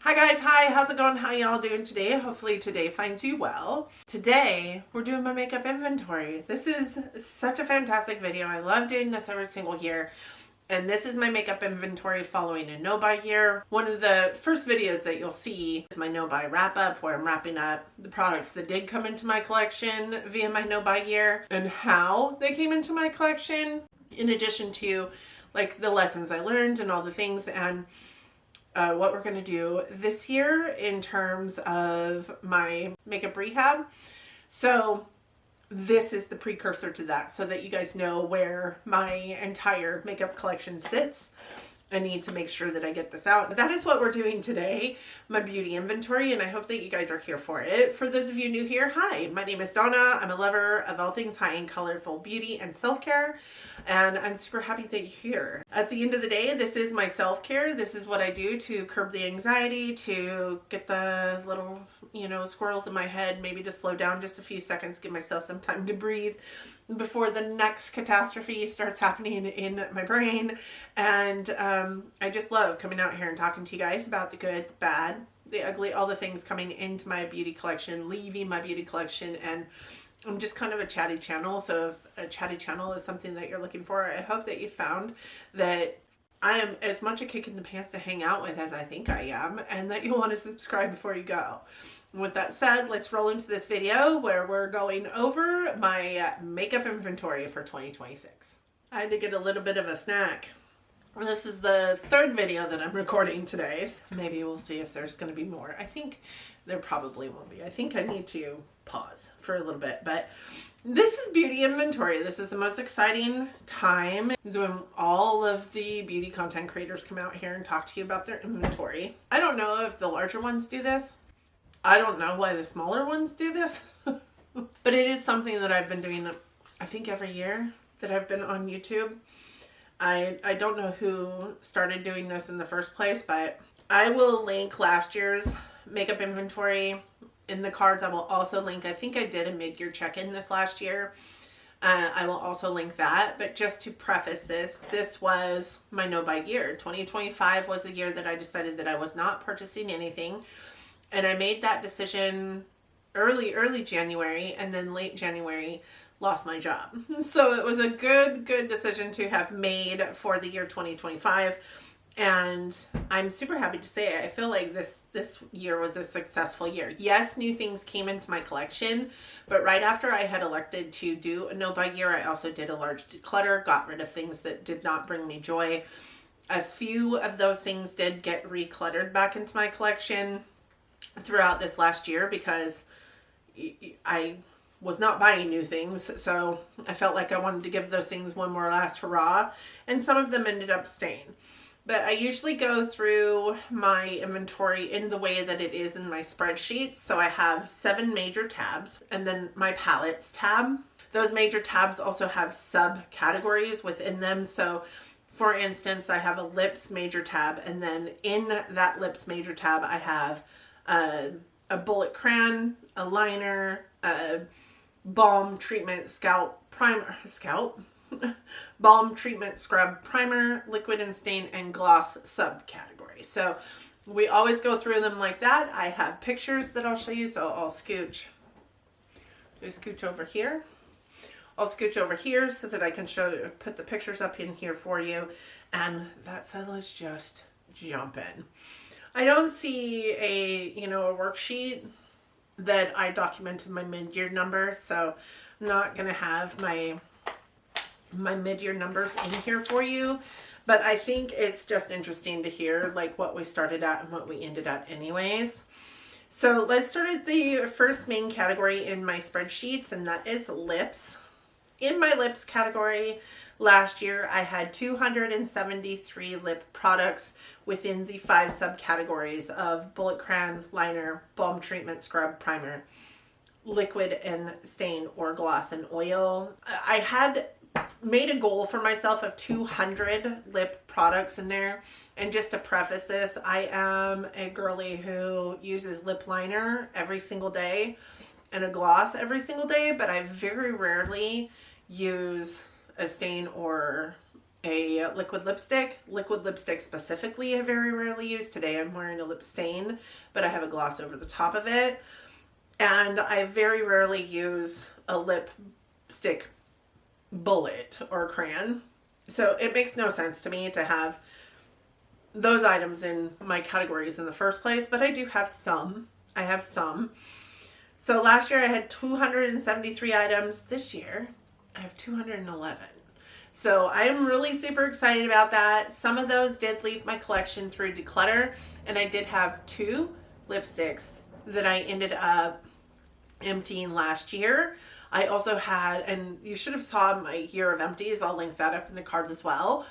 Hi guys, hi, how's it going? How y'all doing today? Hopefully today finds you well. Today, we're doing my makeup inventory. This is such a fantastic video. I love doing this every single year. And this is my makeup inventory following a no-buy year. One of the first videos that you'll see is my no-buy wrap-up, where I'm wrapping up the products that did come into my collection via my no-buy year and how they came into my collection, in addition to like the lessons I learned and all the things, and what we're going to do this year in terms of my makeup rehab. So this is the precursor to that, so that you guys know where my entire makeup collection sits. I need to make sure that I get this out. That is what we're doing today, my beauty inventory, and I hope that you guys are here for it. For those of you new here, hi, my name is Donna. I'm a lover of all things high and colorful beauty and self-care, and I'm super happy that you're here. At the end of the day, this is my self-care. This is what I do to curb the anxiety, to get the little, squirrels in my head, maybe to slow down just a few seconds, give myself some time to breathe before the next catastrophe starts happening in my brain. And I just love coming out here and talking to you guys about the good, the bad, the ugly, all the things coming into my beauty collection, leaving my beauty collection. And I'm just kind of a chatty channel. So if a chatty channel is something that you're looking for, I hope that you found that I am as much a kick in the pants to hang out with as I think I am, and that you'll want to subscribe before you go. With that said, let's roll into this video where we're going over my makeup inventory for 2026. I had to get a little bit of a snack. This is the third video that I'm recording today. Maybe we'll see if there's going to be more. I think there probably won't be. I think I need to pause for a little bit, but this is beauty inventory. This is the most exciting time. This is when all of the beauty content creators come out here and talk to you about their inventory. I don't know if the larger ones do this. I don't know why the smaller ones do this, but it is something that I've been doing, I think, every year that I've been on YouTube. I don't know who started doing this in the first place, but I will link last year's makeup inventory in the cards. I will also link, I think I did a mid-year check-in this last year. I will also link that, but just to preface this, this was my no-buy year. 2025 was the year that I decided that I was not purchasing anything. And I made that decision early January, and then late January lost my job. So it was a good decision to have made for the year 2025. And I'm super happy to say it. I feel like this year was a successful year. Yes, new things came into my collection, but right after I had elected to do a no-buy year, I also did a large declutter, got rid of things that did not bring me joy. A few of those things did get recluttered back into my collection throughout this last year because I was not buying new things, so I felt like I wanted to give those things one more last hurrah, and some of them ended up staying. But I usually go through my inventory in the way that it is in my spreadsheet. So I have 7 major tabs, and then my palettes tab. Those major tabs also have subcategories within them. So for instance, I have a lips major tab, and then in that lips major tab, I have a bullet crayon, a liner, a balm treatment scalp primer, balm treatment scrub primer, liquid and stain, and gloss subcategory. So we always go through them like that. I have pictures that I'll show you, so I'll scooch over here. I'll scooch over here so that I can put the pictures up in here for you. And that said, let's just jump in. I don't see a worksheet that I documented my mid-year numbers, so I'm not going to have my mid-year numbers in here for you, but I think it's just interesting to hear like what we started at and what we ended at anyways. So let's start at the first main category in my spreadsheets, and that is lips. In my lips category, last year I had 273 lip products within the 5 subcategories of bullet crayon, liner, balm treatment, scrub, primer, liquid and stain, or gloss and oil. I had made a goal for myself of 200 lip products in there. And just to preface this, I am a girly who uses lip liner every single day and a gloss every single day, but I very rarely use a stain or a liquid lipstick. Liquid lipstick specifically I very rarely use. Today I'm wearing a lip stain, but I have a gloss over the top of it. And I very rarely use a lipstick bullet or crayon. So it makes no sense to me to have those items in my categories in the first place, but I do have some. I have some. So last year I had 273 items. This year I have 211. So I'm really super excited about that. Some of those did leave my collection through declutter, and I did have 2 lipsticks that I ended up emptying last year. I also had, and you should have saw my year of empties. I'll link that up in the cards as well.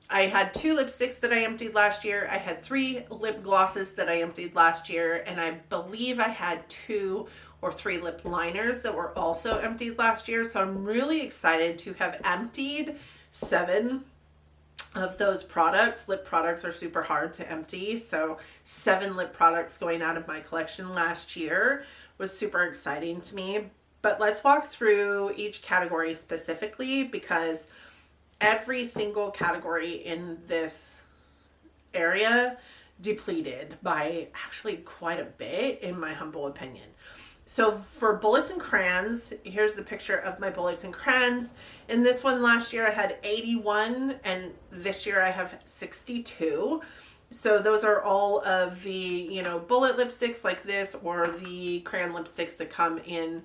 I had 2 lipsticks that I emptied last year. I had 3 lip glosses that I emptied last year. And I believe I had 2 or 3 lip liners that were also emptied last year. So I'm really excited to have emptied 7 of those products. Lip products are super hard to empty. So 7 lip products going out of my collection last year was super exciting to me. But let's walk through each category specifically, because every single category in this area depleted by actually quite a bit, in my humble opinion. So for bullets and crayons, here's the picture of my bullets and crayons. In this one last year I had 81, and this year I have 62. So those are all of the, you know, bullet lipsticks like this, or the crayon lipsticks that come in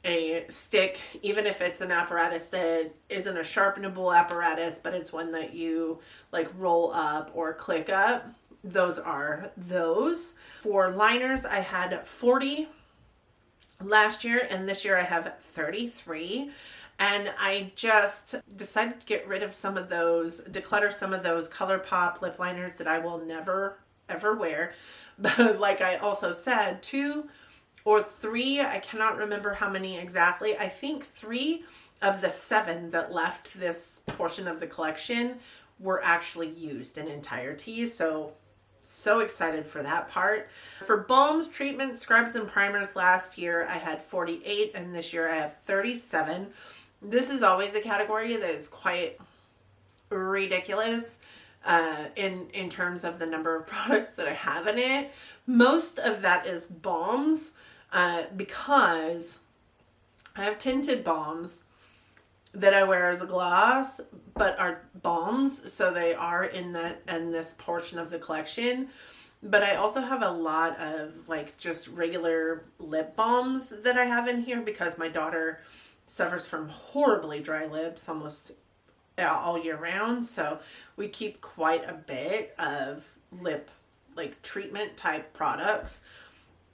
a stick, even if it's an apparatus that isn't a sharpenable apparatus, but it's one that you like roll up or click up. Those are those. For liners, I had 40 last year, and this year I have 33. And I just decided to get rid of some of those, declutter some of those ColourPop lip liners that I will never ever wear. But like I also said, 2 or 3, I cannot remember how many exactly. I think 3 of the 7 that left this portion of the collection were actually used in entirety. So excited for that part. For balms, treatments, scrubs, and primers last year I had 48, and this year I have 37. This is always a category that is quite ridiculous in terms of the number of products that I have in it. Most of that is balms. Because I have tinted balms that I wear as a gloss, but are balms, so they are in this portion of the collection. But I also have a lot of like just regular lip balms that I have in here, because my daughter suffers from horribly dry lips almost all year round. So we keep quite a bit of lip like treatment type products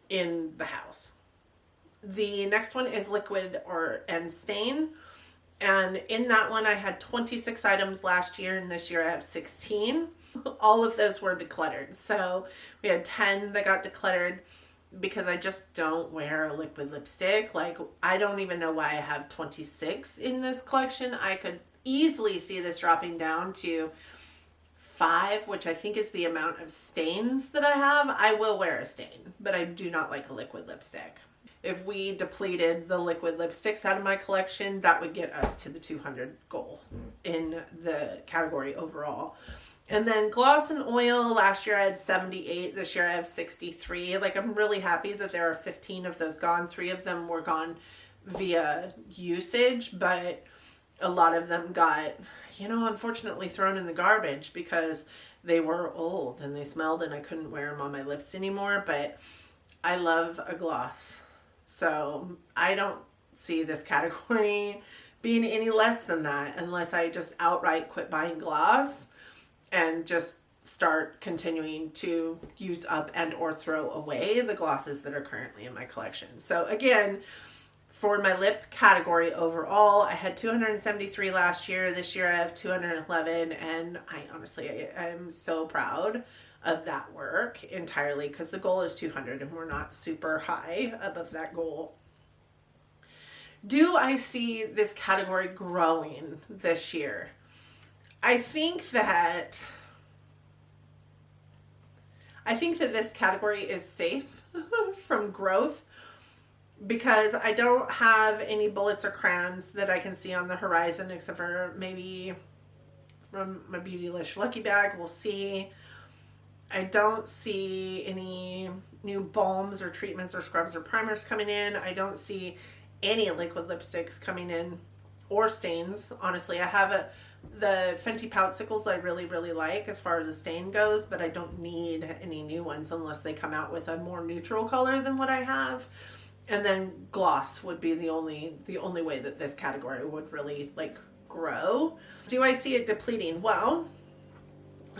in the house. The next one is liquid and stain, and in that one I had 26 items last year, and this year I have 16. All of those were decluttered. So we had 10 that got decluttered because I just don't wear a liquid lipstick. Like, I don't even know why I have 26 in this collection. I could easily see this dropping down to 5, which I think is the amount of stains that I have. I will wear a stain, but I do not like a liquid lipstick. If we depleted the liquid lipsticks out of my collection, that would get us to the 200 goal in the category overall. And then gloss and oil, last year I had 78, this year I have 63. Like, I'm really happy that there are 15 of those gone. 3 of them were gone via usage, but a lot of them got, you know, unfortunately thrown in the garbage because they were old and they smelled and I couldn't wear them on my lips anymore. But I love a gloss. So I don't see this category being any less than that unless I just outright quit buying gloss and just start continuing to use up and or throw away the glosses that are currently in my collection. So again, for my lip category overall, I had 273 last year. This year I have 211, and I'm so proud of that work entirely, because the goal is 200 and we're not super high above that goal. Do I see this category growing this year? I think that this category is safe from growth, because I don't have any bullets or crayons that I can see on the horizon, except for maybe from my Beautylish Lucky Bag. We'll see. I don't see any new balms or treatments or scrubs or primers coming in. I don't see any liquid lipsticks coming in or stains. Honestly, I have the Fenty Poutsicles I really, really like as far as a stain goes, but I don't need any new ones unless they come out with a more neutral color than what I have. And then gloss would be the only way that this category would really like grow. Do I see it depleting? Well,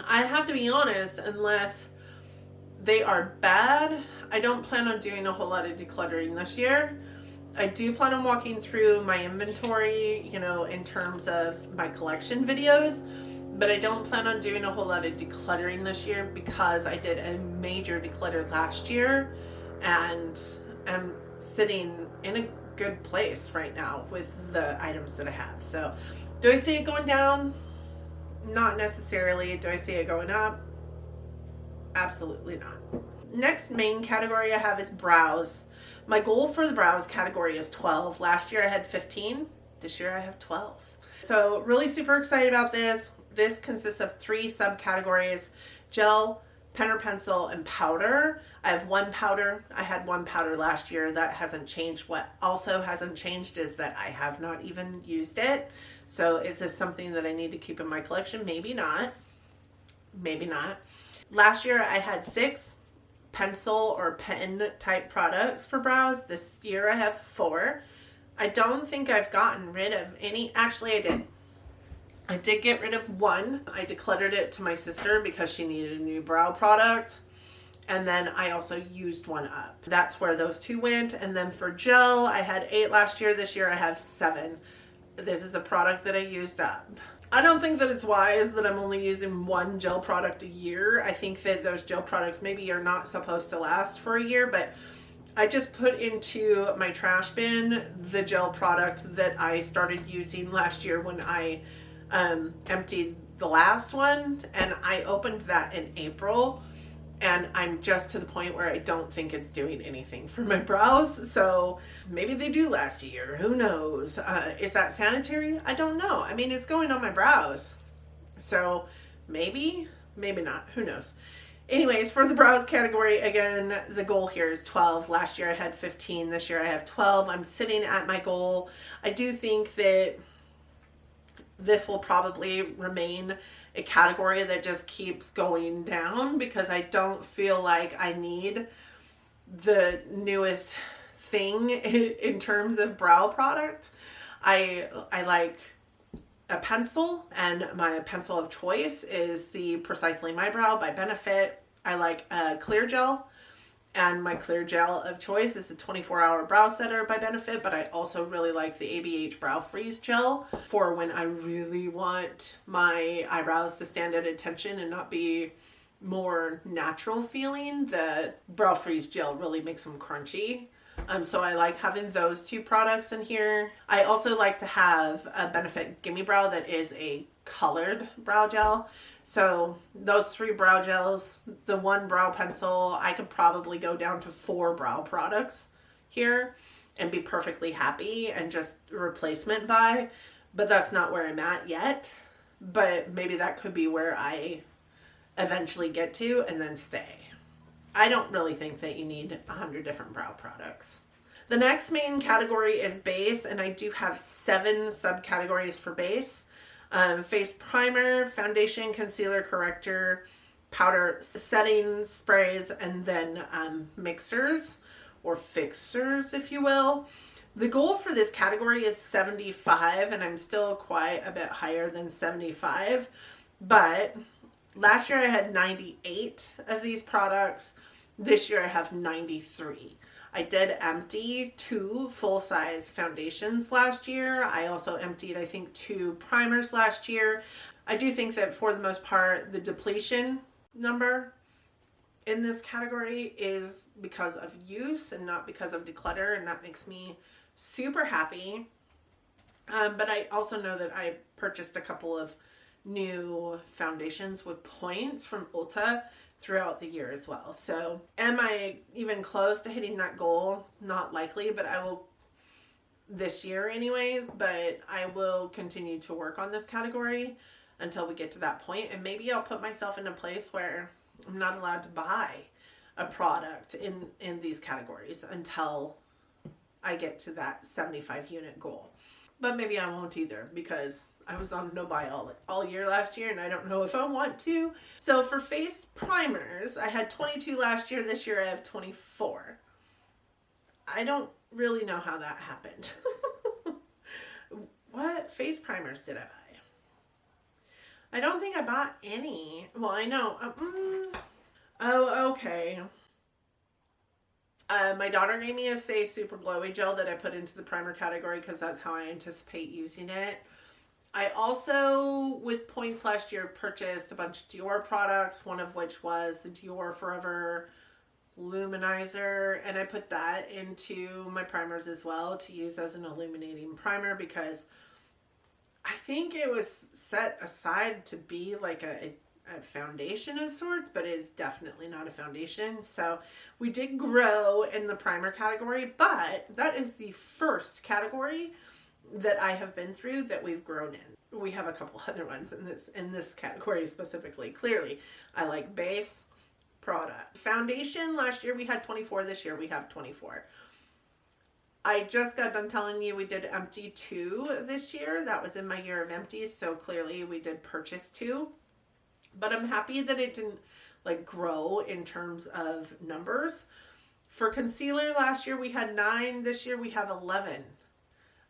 I have to be honest, unless they are bad, I don't plan on doing a whole lot of decluttering this year. I do plan on walking through my inventory, you know, in terms of my collection videos, but I don't plan on doing a whole lot of decluttering this year because I did a major declutter last year and I'm sitting in a good place right now with the items that I have. So do I see it going down? Not necessarily. Do I see it going up? Absolutely not. Next main category I have is brows. My goal for the brows category is 12. Last year I had 15. This year I have 12. So really super excited about this. This consists of 3 subcategories: gel, pen or pencil, and powder. I have 1 powder. I had 1 powder last year. That hasn't changed. What also hasn't changed is that I have not even used it. So is this something that I need to keep in my collection? Maybe not. Maybe not. Last year I had 6 pencil or pen type products for brows. This year I have 4. I don't think I've gotten rid of any. Actually, I did. I did get rid of 1. I decluttered it to my sister because she needed a new brow product. And then I also used 1 up. That's where those 2 went. And then for gel, I had 8 last year. This year I have 7. This is a product that I used up. I don't think that it's wise that I'm only using 1 gel product a year. I think that those gel products maybe are not supposed to last for a year, but I just put into my trash bin the gel product that I started using last year when I emptied the last one, and I opened that in April, and I'm just to the point where I don't think it's doing anything for my brows. So maybe they do last a year. Who knows? Is that sanitary? I don't know. I mean, it's going on my brows. So maybe, maybe not. Who knows? Anyways, for the brows category, again, the goal here is 12. Last year I had 15. This year I have 12. I'm sitting at my goal. I do think that this will probably remain a category that just keeps going down because I don't feel like I need the newest thing in terms of brow product. I like a pencil, and my pencil of choice is the Precisely My Brow by Benefit. I like a clear gel, and my clear gel of choice is the 24-hour brow setter by Benefit, but I also really like the ABH Brow Freeze Gel for when I really want my eyebrows to stand at attention and not be more natural feeling. The Brow Freeze Gel really makes them crunchy. So I like having those 2 products in here. I also like to have a Benefit Gimme Brow that is a colored brow gel. So those 3 brow gels, the 1 brow pencil, I could probably go down to 4 brow products here and be perfectly happy and just replacement buy. But that's not where I'm at yet. But maybe that could be where I eventually get to and then stay. I don't really think that you need 100 different brow products. The next main category is base, and I do have 7 subcategories for base. Face primer, foundation, concealer, corrector, powder, setting sprays, and then mixers or fixers, if you will. The goal for this category is 75, and I'm still quite a bit higher than 75, but last year I had 98 of these products. This year I have 93. I did empty 2 full-size foundations last year. I also emptied, I think, 2 primers last year. I do think that for the most part, the depletion number in this category is because of use and not because of declutter, and that makes me super happy. But I also know that I purchased a couple of new foundations with points from Ulta throughout the year as well. So am I even close to hitting that goal? Not likely, but I will this year anyways, but I will continue to work on this category. until we get to that point. And maybe I'll put myself in a place where I'm not allowed to buy a product in these categories until I get to that 75 unit goal. But maybe I won't either, because I was on no buy all year last year, and I don't know if I want to. So for face primers, I had 22 last year. This year I have 24. I don't really know how that happened. What face primers did I buy? I don't think I bought any. Well, I know. Oh, okay. My daughter gave me a Say Super Glowy Gel that I put into the primer category because that's how I anticipate using it. I also, with points last year, purchased a bunch of Dior products, one of which was the Dior Forever Luminizer, and I put that into my primers as well to use as an illuminating primer because I think it was set aside to be like a foundation of sorts, but it is definitely not a foundation. So we did grow in the primer category, but that is the first category that I have been through that we've grown in. We have a couple other ones in this category specifically. Clearly, I like base product. Foundation, last year we had 24, this year we have 24. I just got done telling you we did empty 2 this year. That was in my year of empties, so clearly we did purchase 2. But I'm happy that it didn't like grow in terms of numbers. For concealer, last year we had 9, this year we have 11.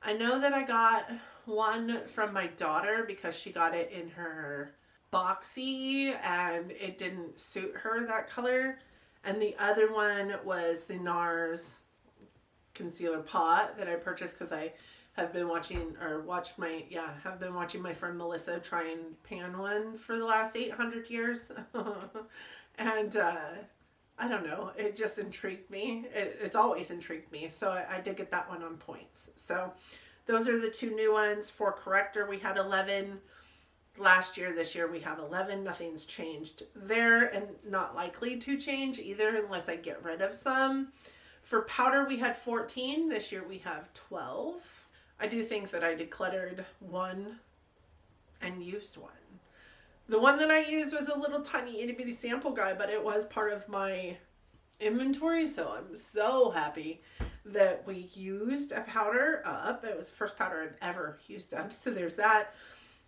I know that I got one from my daughter because she got it in her boxy and it didn't suit her, that color. And the other one was the NARS concealer pot that I purchased because I have been watching my friend Melissa try and pan one for the last 800 years. And I don't know, it just intrigued me. It's always intrigued me. So I did get that one on points. So those are the 2 new ones. For corrector, we had 11 last year. This year we have 11. Nothing's changed there and not likely to change either unless I get rid of some. For powder, we had 14. This year we have 12. I do think that I decluttered one and used one. The one that I used was a little tiny itty bitty sample guide, but it was part of my inventory, so I'm so happy that we used a powder up. It was the first powder I've ever used up, so there's that.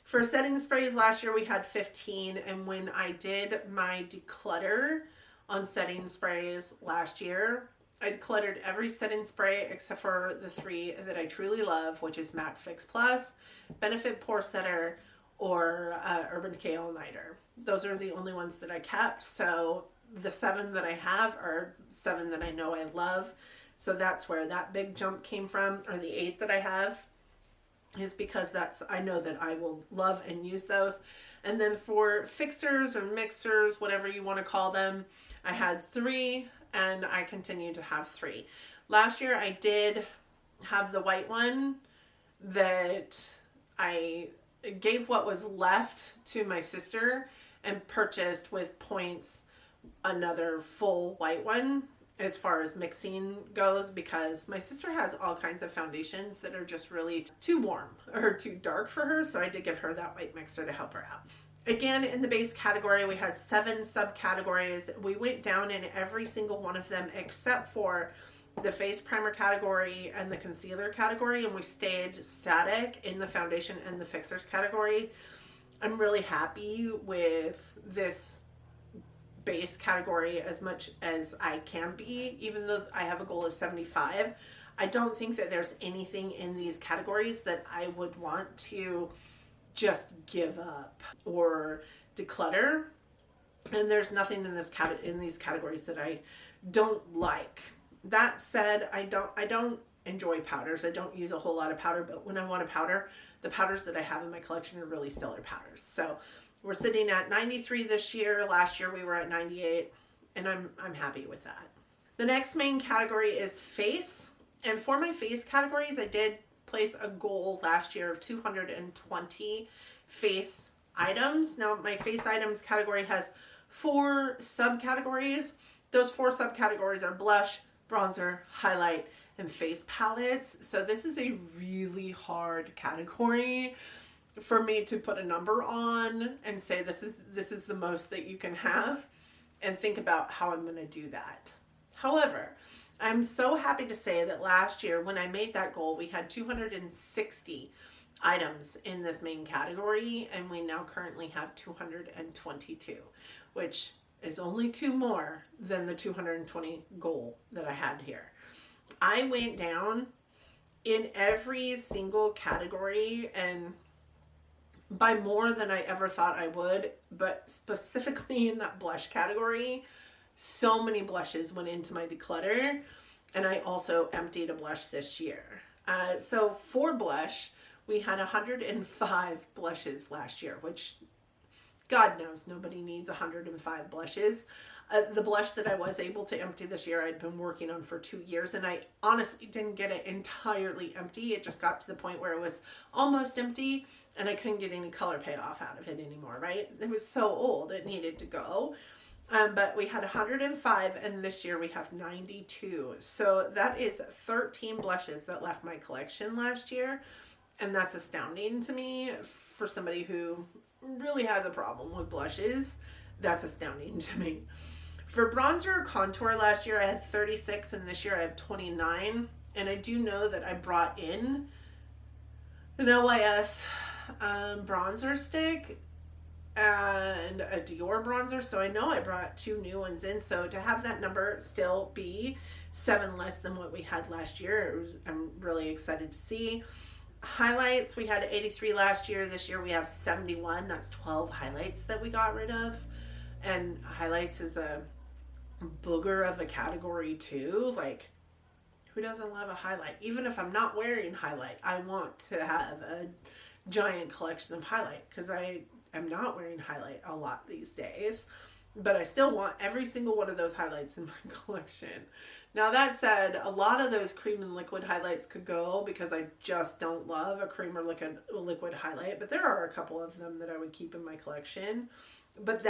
For setting sprays, last year we had 15, and when I did my declutter on setting sprays last year, I decluttered every setting spray except for the 3 that I truly love, which is MAC Fix Plus, Benefit Pore Setter, or Urban Decay All Nighter. Those are the only ones that I kept. So the 7 that I have are 7 that I know I love. So that's where that big jump came from. Or the 8 that I have is because I know that I will love and use those. And then for fixers or mixers, whatever you want to call them, I had 3. And I continue to have 3. Last year I did have the white one that I gave what was left to my sister and purchased with points another full white one as far as mixing goes, because my sister has all kinds of foundations that are just really too warm or too dark for her. So I did give her that white mixer to help her out. Again, in the base category, we had 7 subcategories. We went down in every single one of them except for the face primer category and the concealer category, and we stayed static in the foundation and the fixers category. I'm really happy with this base category as much as I can be, even though I have a goal of 75. I don't think that there's anything in these categories that I would want to just give up or declutter, and there's nothing in these categories that I don't like. That said, I don't enjoy powders. I don't use a whole lot of powder, but when I want a powder, the powders that I have in my collection are really stellar powders. So we're sitting at 93 this year. Last year we were at 98, and I'm happy with that. The next main category is face, and for my face categories, I did place a goal last year of 220 face items. Now my face items category has 4 subcategories. Those 4 subcategories are blush, bronzer, highlight, and face palettes. So this is a really hard category for me to put a number on and say this is the most that you can have, and think about how I'm going to do that. However, I'm so happy to say that last year when I made that goal, we had 260 items in this main category, and we now currently have 222, which is only 2 more than the 220 goal that I had here. I went down in every single category, and by more than I ever thought I would, but specifically in that blush category, so many blushes went into my declutter, and I also emptied a blush this year. So for blush, we had 105 blushes last year, which God knows nobody needs 105 blushes. The blush that I was able to empty this year, I'd been working on for 2 years, and I honestly didn't get it entirely empty. It just got to the point where it was almost empty, and I couldn't get any color payoff out of it anymore, right? It was so old, it needed to go. But we had 105, and this year we have 92. So that is 13 blushes that left my collection last year, and that's astounding to me for somebody who really has a problem with blushes. That's astounding to me. For bronzer or contour last year, I had 36, and this year I have 29. And I do know that I brought in an LYS bronzer stick and a Dior bronzer, so I know I brought 2 new ones in. So to have that number still be 7 less than what we had last year, I'm really excited to see. Highlights, we had 83 last year. This year we have 71. That's 12 highlights that we got rid of. And highlights is a booger of a category too. Like, who doesn't love a highlight? Even if I'm not wearing highlight, I want to have a giant collection of highlight, because I am not wearing highlight a lot these days, but I still want every single one of those highlights in my collection. Now that said, a lot of those cream and liquid highlights could go, because I just don't love a cream or liquid highlight, but there are a couple of them that I would keep in my collection. But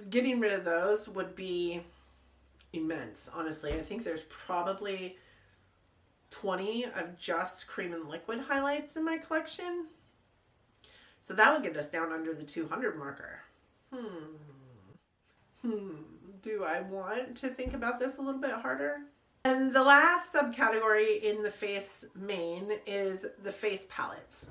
getting rid of those would be immense, honestly. I think there's probably 20 of just cream and liquid highlights in my collection. So that would get us down under the 200 marker. Do I want to think about this a little bit harder? And the last subcategory in the face main is the face palettes.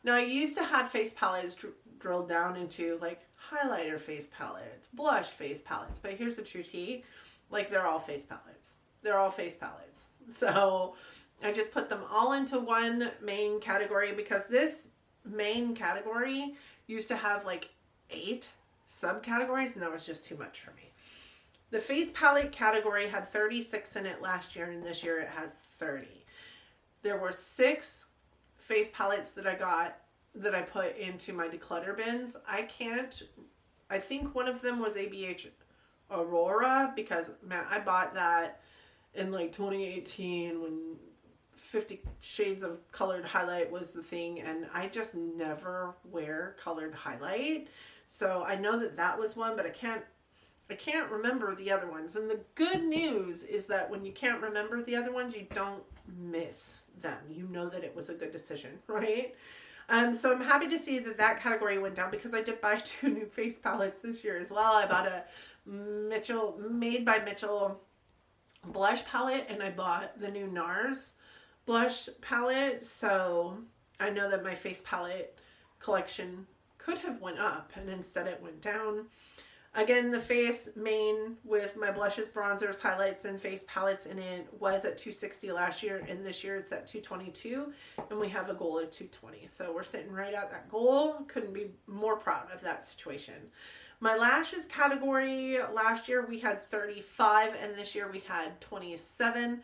Now, I used to have face palettes drilled down into like highlighter face palettes, blush face palettes, but here's the true tea, like they're all face palettes. They're all face palettes. So I just put them all into one main category, because this main category used to have like 8 subcategories, and that was just too much for me. The face palette category had 36 in it last year, and this year it has 30. There were 6 face palettes that I got that I put into my declutter bins. I think one of them was ABH Aurora, because man, I bought that in like 2018 when 50 Shades of Colored Highlight was the thing, and I just never wear colored highlight. So I know that that was one, but I can't remember the other ones. And the good news is that when you can't remember the other ones, you don't miss them. You know that it was a good decision, right? So I'm happy to see that that category went down, because I did buy 2 new face palettes this year as well. I bought a Made by Mitchell blush palette, and I bought the new NARS blush palette. So I know that my face palette collection could have went up, and instead it went down. Again, the face main with my blushes, bronzers, highlights, and face palettes in it was at 260 last year, and this year it's at 222, and we have a goal of 220. So we're sitting right at that goal. Couldn't be more proud of that situation. My lashes category, last year we had 35, and this year we had 27.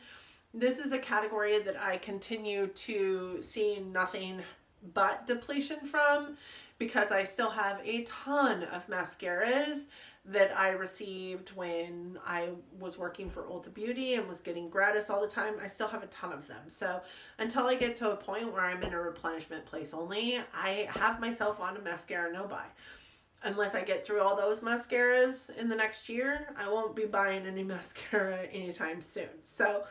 This is a category that I continue to see nothing but depletion from, because I still have a ton of mascaras that I received when I was working for Ulta Beauty and was getting gratis all the time. I still have a ton of them. So until I get to a point where I'm in a replenishment place only, I have myself on a mascara no buy. Unless I get through all those mascaras in the next year, I won't be buying any mascara anytime soon. So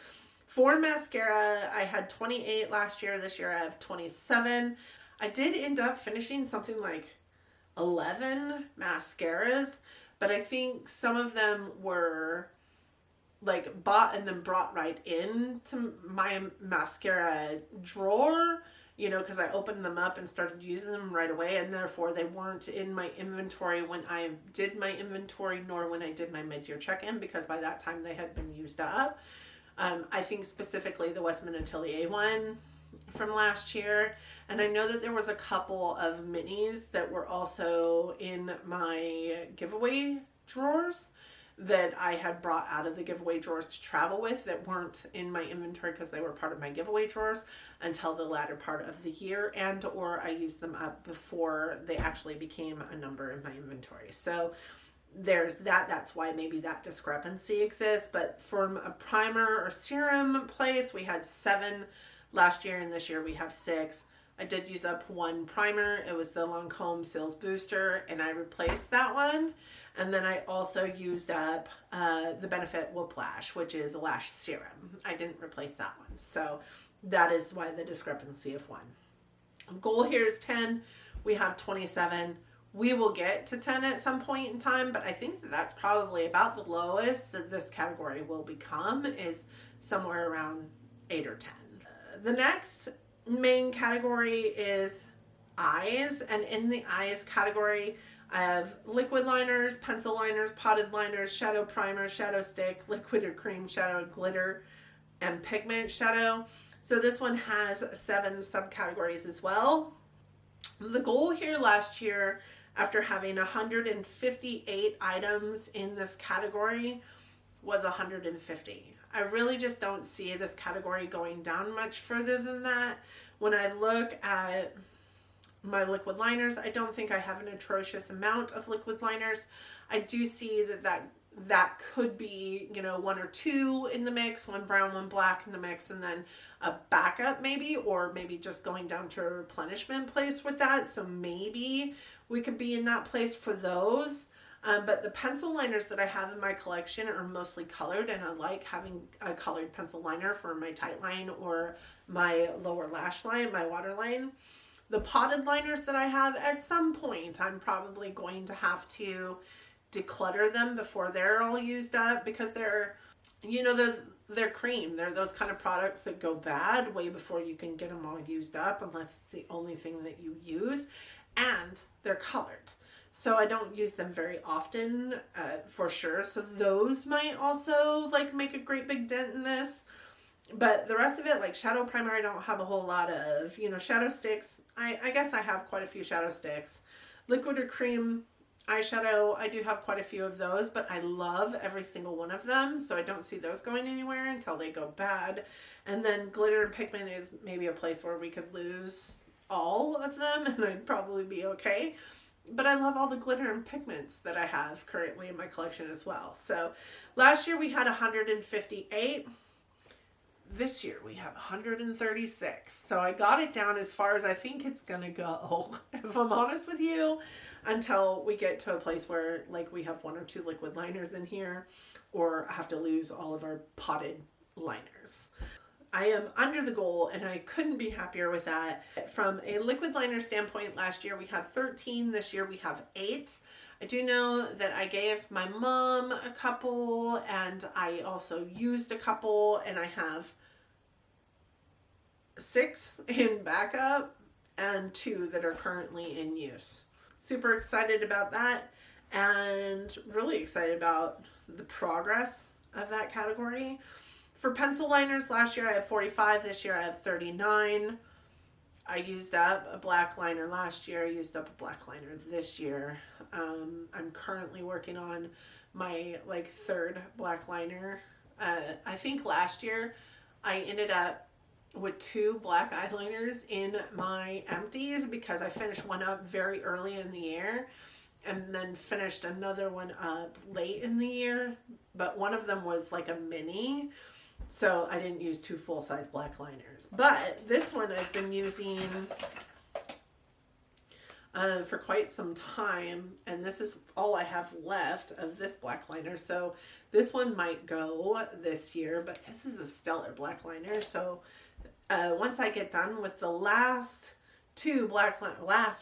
For mascara, I had 28 last year. This year I have 27. I did end up finishing something like 11 mascaras, but I think some of them were like bought and then brought right into my mascara drawer, you know, because I opened them up and started using them right away, and therefore they weren't in my inventory when I did my inventory, nor when I did my mid-year check-in, because by that time they had been used up. I think specifically the Westman Atelier one from last year, and I know that there was a couple of minis that were also in my giveaway drawers that I had brought out of the giveaway drawers to travel with that weren't in my inventory because they were part of my giveaway drawers until the latter part of the year, and or I used them up before they actually became a number in my inventory. So there's that. That's why maybe that discrepancy exists. But from a primer or serum place, we had 7 last year, and this year we have 6. I did use up one primer. It was the Lancome Cils Booster, and I replaced that one. And then I also used up the Benefit Whiplash, which is a lash serum. I didn't replace that one. So that is why the discrepancy of 1. Goal here is 10. We have 27. We will get to 10 at some point in time, but I think that that's probably about the lowest that this category will become, is somewhere around 8 or 10. The next main category is eyes, and in the eyes category I have liquid liners, pencil liners, potted liners, shadow primer, shadow stick, liquid or cream shadow, glitter, and pigment shadow. So this one has 7 subcategories as well. The goal here last year, after having 158 items in this category, was 150. I really just don't see this category going down much further than that. When I look at my liquid liners, I don't think I have an atrocious amount of liquid liners. I do see that could be, you know, 1 or 2 in the mix, 1 brown, 1 black in the mix, and then a backup maybe, or maybe just going down to a replenishment place with that. So maybe we could be in that place for those. But the pencil liners that I have in my collection are mostly colored, and I like having a colored pencil liner for my tight line or my lower lash line, my waterline. The potted liners that I have, at some point I'm probably going to have to declutter them before they're all used up, because they're, you know, they're cream. They're those kind of products that go bad way before you can get them all used up, unless it's the only thing that you use, and they're colored. So I don't use them very often, for sure. So those might also like make a great big dent in this. But the rest of it, like shadow primer, I don't have a whole lot of. You know, shadow sticks, I guess I have quite a few shadow sticks. Liquid or cream eyeshadow, I do have quite a few of those, but I love every single one of them, so I don't see those going anywhere until they go bad. And then glitter and pigment is maybe a place where we could lose all of them, and I'd probably be okay. But I love all the glitter and pigments that I have currently in my collection as well. So last year we had 158. This year we have 136. So I got it down as far as I think it's gonna go, if I'm honest with you, until we get to a place where like we have 1 or 2 liquid liners in here, or have to lose all of our potted liners. I am under the goal, and I couldn't be happier with that. From a liquid liner standpoint, last year we had 13. This year we have 8. I do know that I gave my mom a couple, and I also used a couple, and I have 6 in backup and 2 that are currently in use. Super excited about that, and really excited about the progress of that category. For pencil liners, last year I had 45. This year I have 39. I used up a black liner last year. I used up a black liner this year. I'm currently working on my like 3rd black liner. I think last year I ended up with 2 black eyeliners in my empties, because I finished one up very early in the year and then finished another one up late in the year. But one of them was like a mini, so I didn't use 2 full-size black liners. But this one I've been using for quite some time, and this is all I have left of this black liner. So this one might go this year, but this is a stellar black liner. So once I get done with the last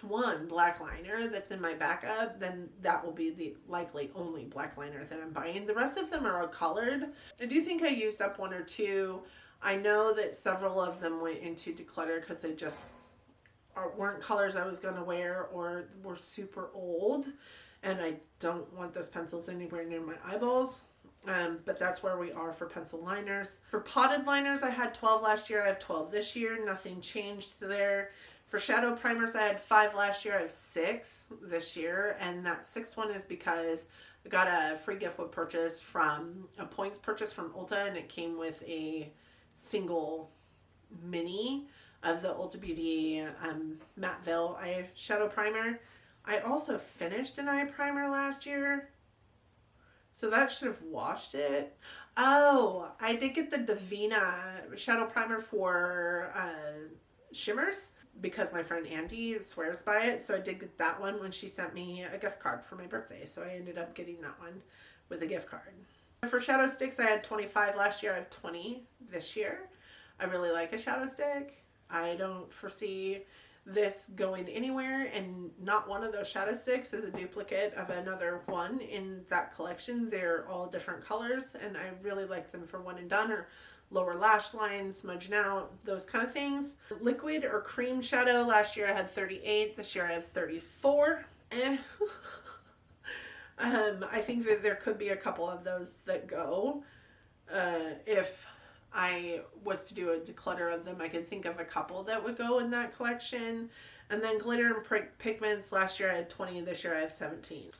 one black liner that's in my backup, then that will be the likely only black liner that I'm buying. The rest of them are all colored. I do think I used up one or two. I know that several of them went into declutter because they just weren't colors I was going to wear or were super old, and I don't want those pencils anywhere near my eyeballs. But that's where we are for pencil liners. For potted liners, I had 12 last year. I have 12 this year. Nothing changed there. For shadow primers, I had 5 last year. I have 6 this year. And that 6th one is because I got a free gift with purchase from a points purchase from Ulta, and it came with a single mini of the Ulta Beauty Matte Veil eyeshadow primer. I also finished an eye primer last year, so that should have washed it. Oh, I did get the Davina shadow primer for shimmers because my friend Andy swears by it. So I did get that one when she sent me a gift card for my birthday. So I ended up getting that one with a gift card. For shadow sticks, I had 25 last year. I have 20 this year. I really like a shadow stick. I don't foresee this going anywhere, and not one of those shadow sticks is a duplicate of another one in that collection. They're all different colors, and I really like them for one and done or lower lash line, smudging out, those kind of things. Liquid or cream shadow, last year I had 38, this year I have 34. I think that there could be a couple of those that go. If I was to do a declutter of them, I could think of a couple that would go in that collection. And then glitter and pigments, last year I had 20, this year I have 17.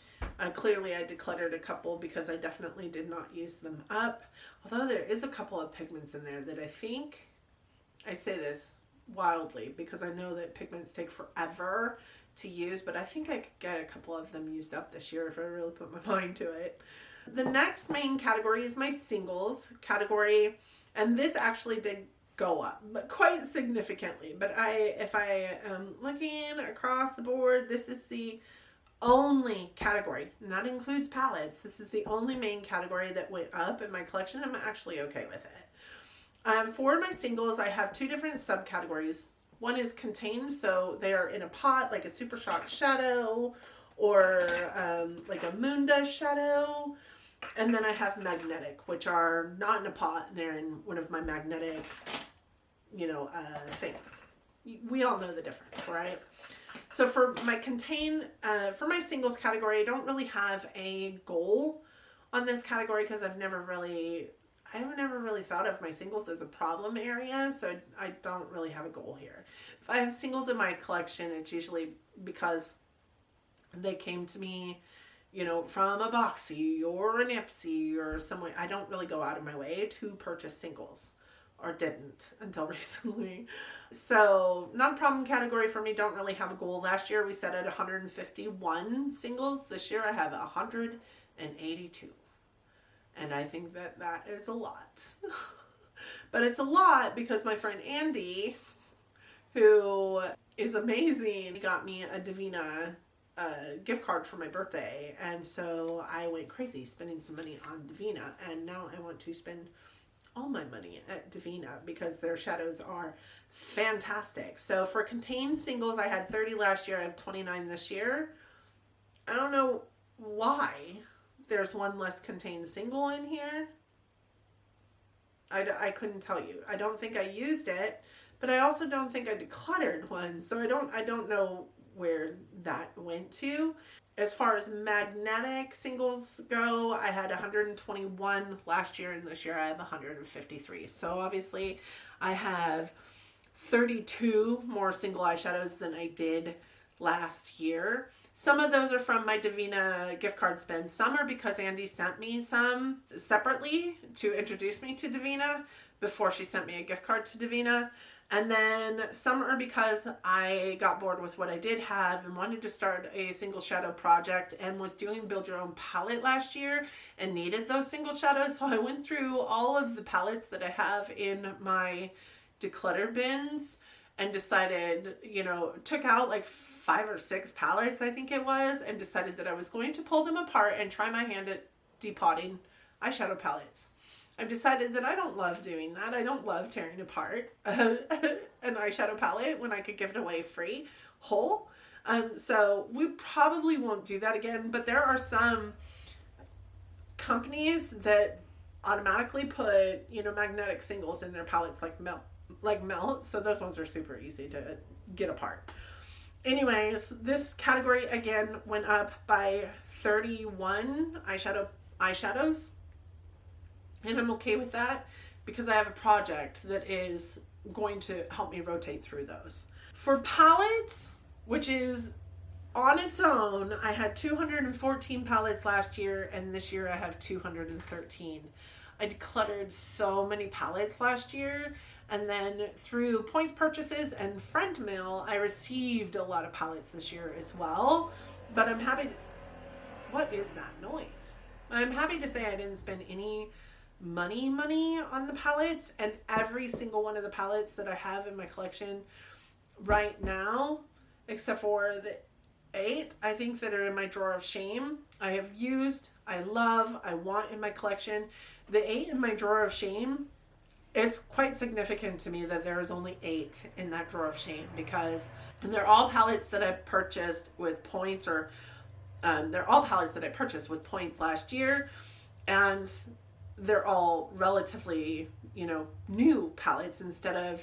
Clearly I decluttered a couple because I definitely did not use them up. Although there is a couple of pigments in there that I think, I say this wildly because I know that pigments take forever to use, but I think I could get a couple of them used up this year if I really put my mind to it. The next main category is my singles category. And this actually did go up, but quite significantly. But if I am looking across the board, this is the only category, and that includes palettes. This is the only main category that went up in my collection. I'm actually okay with it. For my singles, I have 2 different subcategories. One is contained, so they are in a pot, like a Super Shock shadow or like a Moon Dust shadow. And then I have magnetic, which are not in a pot. They're in one of my magnetic, things. We all know the difference, right? So for my for my singles category, I don't really have a goal on this category because I've never really thought of my singles as a problem area. So I don't really have a goal here. If I have singles in my collection, it's usually because they came to me, from a Boxy or an Ipsy or somewhere. I don't really go out of my way to purchase singles, or didn't until recently. So not a problem category for me. Don't really have a goal. Last year we set at 151 singles. This year I have 182. And I think that is a lot. But it's a lot because my friend Andy, who is amazing, got me a Davina gift card for my birthday, and so I went crazy spending some money on Davina, and now I want to spend all my money at Davina because their shadows are fantastic. So for contained singles, I had 30 last year. I have 29 this year. I don't know why there's one less contained single in here. I couldn't tell you. I don't think I used it, but I also don't think I decluttered one, so I don't know where that went to. As far as magnetic singles go, I had 121 last year, and this year I have 153. So obviously I have 32 more single eyeshadows than I did last year. Some of those are from my Davina gift card spend. Some are because Andy sent me some separately to introduce me to Davina before she sent me a gift card to Davina. And then some are because I got bored with what I did have and wanted to start a single shadow project and was doing build your own palette last year and needed those single shadows. So I went through all of the palettes that I have in my declutter bins and decided, took out like 5 or 6 palettes, I think it was, and decided that I was going to pull them apart and try my hand at depotting eyeshadow palettes. I've decided that I don't love doing that. I don't love tearing apart an eyeshadow palette when I could give it away free, whole. So we probably won't do that again, but there are some companies that automatically put, you know, magnetic singles in their palettes like melt. So those ones are super easy to get apart. Anyways, this category again went up by 31 eyeshadows. And I'm okay with that because I have a project that is going to help me rotate through those. For palettes, which is on its own, I had 214 palettes last year, and this year I have 213. I decluttered so many palettes last year, and then through points purchases and friend mail, I received a lot of palettes this year as well. But I'm happy to... What is that noise? I'm happy to say I didn't spend any money on the palettes, and every single one of the palettes that I have in my collection right now, except for the 8, I think, that are in my drawer of shame, I have used, I love, I want in my collection. The 8 in my drawer of shame, it's quite significant to me that there is only 8 in that drawer of shame, because they're all palettes that I purchased with points, or they're all palettes that I purchased with points last year, and they're all relatively, you know, new palettes instead of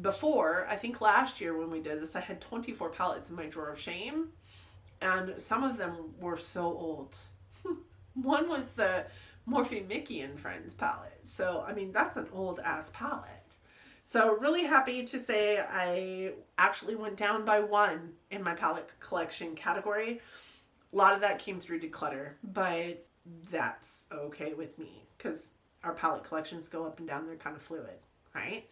before. I think last year when we did this, I had 24 palettes in my drawer of shame, and some of them were so old. One was the Morphe Mickey and Friends palette. So, I mean, that's an old ass palette. So really happy to say I actually went down by 1 in my palette collection category. A lot of that came through declutter, but that's okay with me because our palette collections go up and down. They're kind of fluid, right?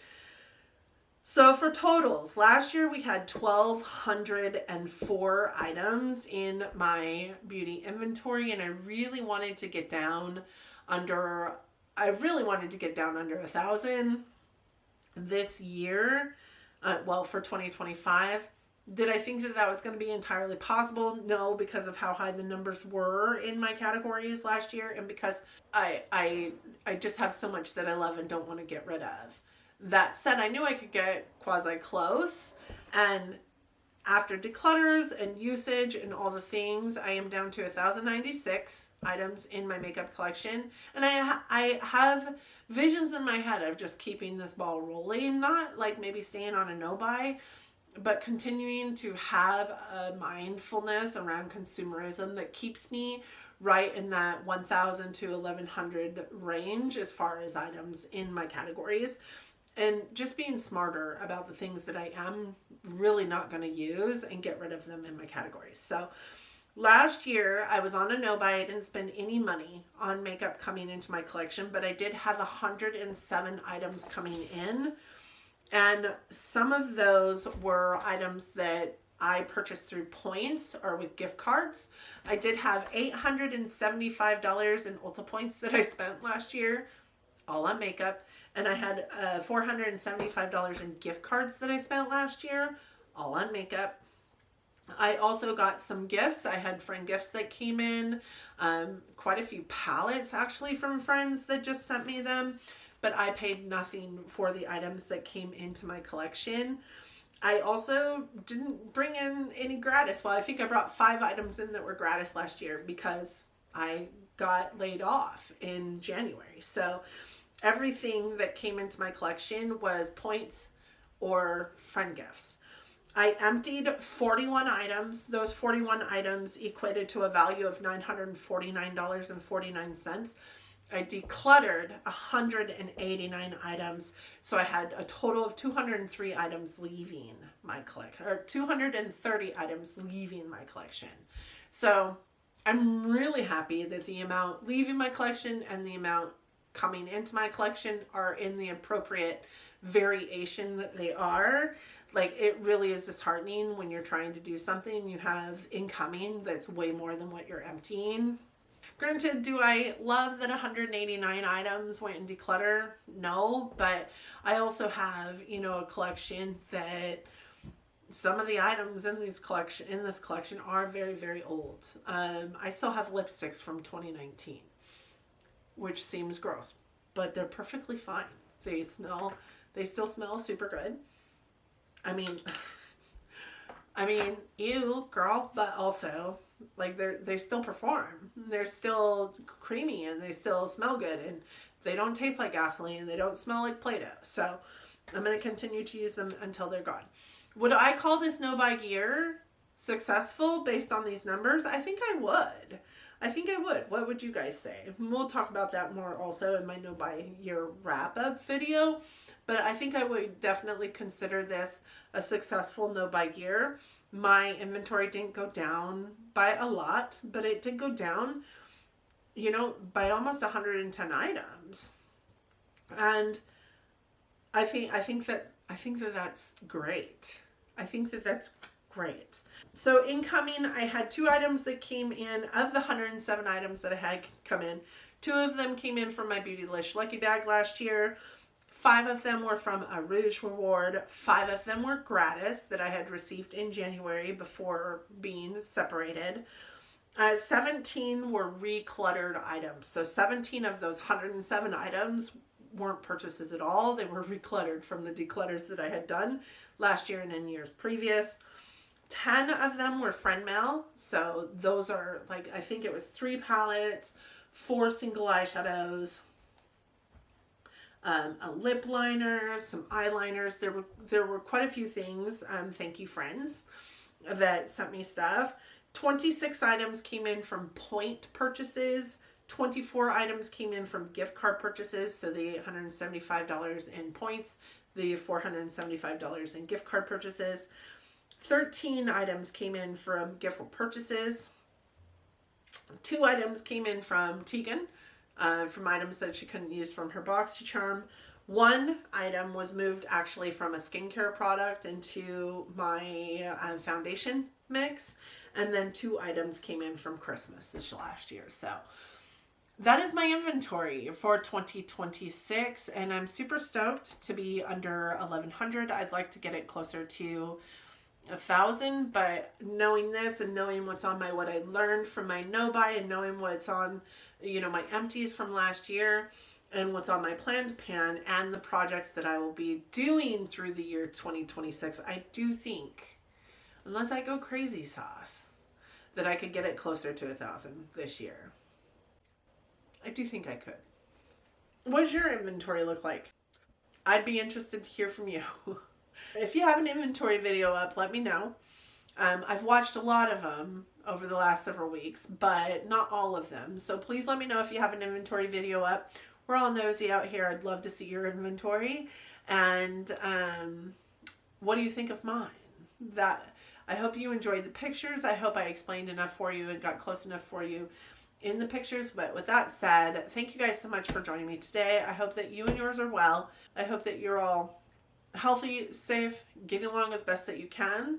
So for totals, last year we had 1,204 items in my beauty inventory, and I really wanted to get down under 1,000 this year. Well, for 2025. Did I think that that was going to be entirely possible? No, because of how high the numbers were in my categories last year, and because I just have so much that I love and don't want to get rid of. That said, I knew I could get quasi close, and after declutters and usage and all the things, I am down to 1,096 items in my makeup collection, and I have visions in my head of just keeping this ball rolling, not like maybe staying on a no-buy, but continuing to have a mindfulness around consumerism that keeps me right in that 1,000 to 1,100 range as far as items in my categories, and just being smarter about the things that I am really not going to use and get rid of them in my categories. So last year I was on a no-buy. I didn't spend any money on makeup coming into my collection, but I did have 107 items coming in. And some of those were items that I purchased through points or with gift cards. I did have $875 in Ulta points that I spent last year, all on makeup. And I had $475 in gift cards that I spent last year, all on makeup. I also got some gifts. I had friend gifts that came in, quite a few palettes actually from friends that just sent me them. But I paid nothing for the items that came into my collection. I also didn't bring in any gratis. Well, I think I brought 5 items in that were gratis last year because I got laid off in January. So everything that came into my collection was points or friend gifts. I emptied 41 items. Those 41 items equated to a value of $949.49. I decluttered 189 items, so I had a total of 203 items leaving my collection, or 230 items leaving my collection. So I'm really happy that the amount leaving my collection and the amount coming into my collection are in the appropriate variation that they are. Like, it really is disheartening when you're trying to do something, you have incoming that's way more than what you're emptying. Granted, do I love that 189 items went in declutter? No, but I also have, you know, a collection that some of the items in this collection are very, very old. I still have lipsticks from 2019, which seems gross, but they're perfectly fine. They still smell super good. I mean, ew, girl, but also, like, they still perform. They're still creamy and they still smell good, and they don't taste like gasoline and they don't smell like Play-Doh. So I'm going to continue to use them until they're gone. Would I call this no buy gear successful based on these numbers? I think I would. What would you guys say? We'll talk about that more also in my no buy year wrap up video. But I think I would definitely consider this a successful no buy year. My inventory didn't go down by a lot, but it did go down, you know, by almost 110 items. And I think that that's great. I think that that's great. So incoming, I had 2 items that came in. Of the 107 items that I had come in, 2 of them came in from my Beautylish Lucky Bag last year. 5 of them were from a Rouge reward. 5 of them were gratis that I had received in January before being separated. 17 were recluttered items. So 17 of those 107 items weren't purchases at all. They were recluttered from the declutters that I had done last year and in years previous. 10 of them were friend mail. So those are, like, I think it was 3 palettes, 4 single eyeshadows, a lip liner, some eyeliners. There were quite a few things. Thank you, friends, that sent me stuff. 26 items came in from point purchases. 24 items came in from gift card purchases. So the $875 in points, the $475 in gift card purchases. 13 items came in from gift purchases. 2 items came in from Tegan, from items that she couldn't use from her BoxyCharm. 1 item was moved actually from a skincare product into my foundation mix. And then 2 items came in from Christmas this last year. So that is my inventory for 2026. And I'm super stoked to be under 1,100. I'd like to get it closer to 1,000, but knowing this and knowing what's on my, what I learned from my no buy, and knowing what's on, you know, my empties from last year, and what's on my planned pan, and the projects that I will be doing through the year 2026, I do think, unless I go crazy sauce, that I could get it closer to 1,000 this year. I do think I could. What does your inventory look like? I'd be interested to hear from you. If you have an inventory video up, let me know. I've watched a lot of them over the last several weeks, but not all of them. So please let me know if you have an inventory video up. We're all nosy out here. I'd love to see your inventory. And what do you think of mine? I hope you enjoyed the pictures. I hope I explained enough for you and got close enough for you in the pictures. But with that said, thank you guys so much for joining me today. I hope that you and yours are well. I hope that you're all healthy, safe, getting along as best that you can.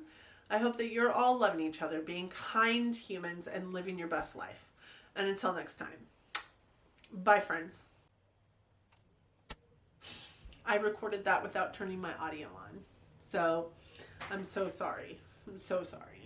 I hope that you're all loving each other, being kind humans, and living your best life. And until next time, bye, friends. I recorded that without turning my audio on, so I'm so sorry. I'm so sorry.